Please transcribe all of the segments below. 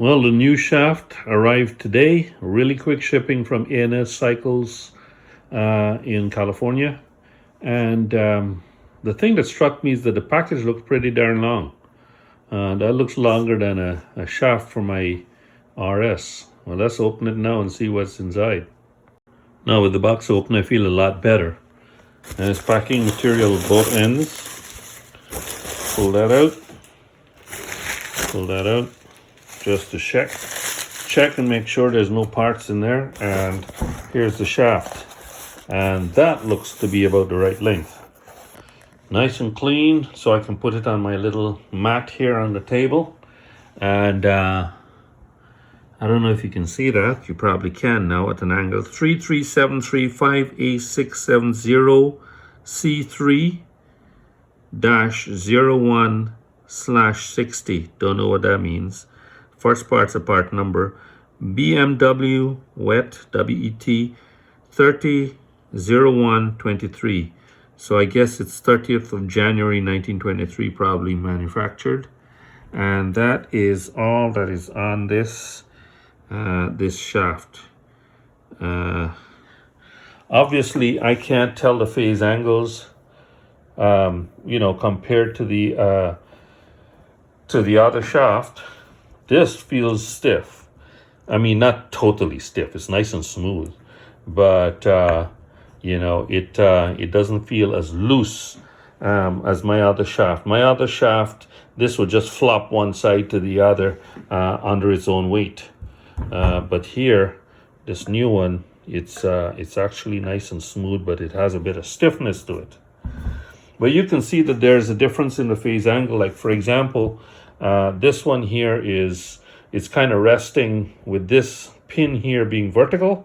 Well, the new shaft arrived today. Really quick shipping from A&S Cycles in California. And the thing that struck me is that the package looks pretty darn long. That looks longer than a shaft for my RS. Well, let's open it now and see what's inside. Now with the box open, I feel a lot better. And it's packing material at both ends. Pull that out. Pull that out. Just to check and make sure there's no parts in there. And here's the shaft. And that looks to be about the right length. Nice and clean, so I can put it on my little mat here on the table. And I don't know if you can see that. You probably can now at an angle. 33735 A67 0C3-01/60. Don't know what that means. First part's a part number. BMW WET, W-E-T, 30/01/23. So I guess it's 30th of January 1923 probably manufactured. And that is all that is on this this shaft. Obviously I can't tell the phase angles compared to the other shaft. This feels stiff. I mean, not totally stiff. It's nice and smooth, but it doesn't feel as loose as my other shaft. My other shaft, this would just flop one side to the other under its own weight. But here, this new one, it's actually nice and smooth, but it has a bit of stiffness to it. But you can see that there's a difference in the phase angle. Like for example, this one here it's kind of resting with this pin here being vertical.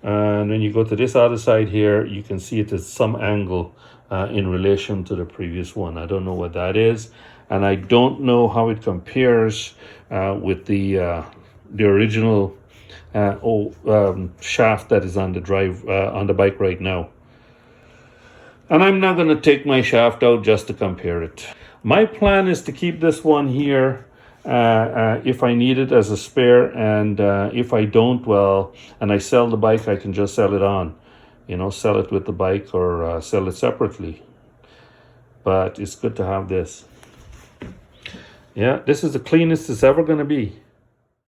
And when you go to this other side here, you can see it at some angle in relation to the previous one. I don't know what that is. And I don't know how it compares with the original shaft that is on the bike right now. And I'm not going to take my shaft out just to compare it. My plan is to keep this one here if I need it as a spare, and if I don't, well, and I sell the bike, I can just sell it on, sell it with the bike or sell it separately. But it's good to have this. Yeah, this is the cleanest it's ever going to be.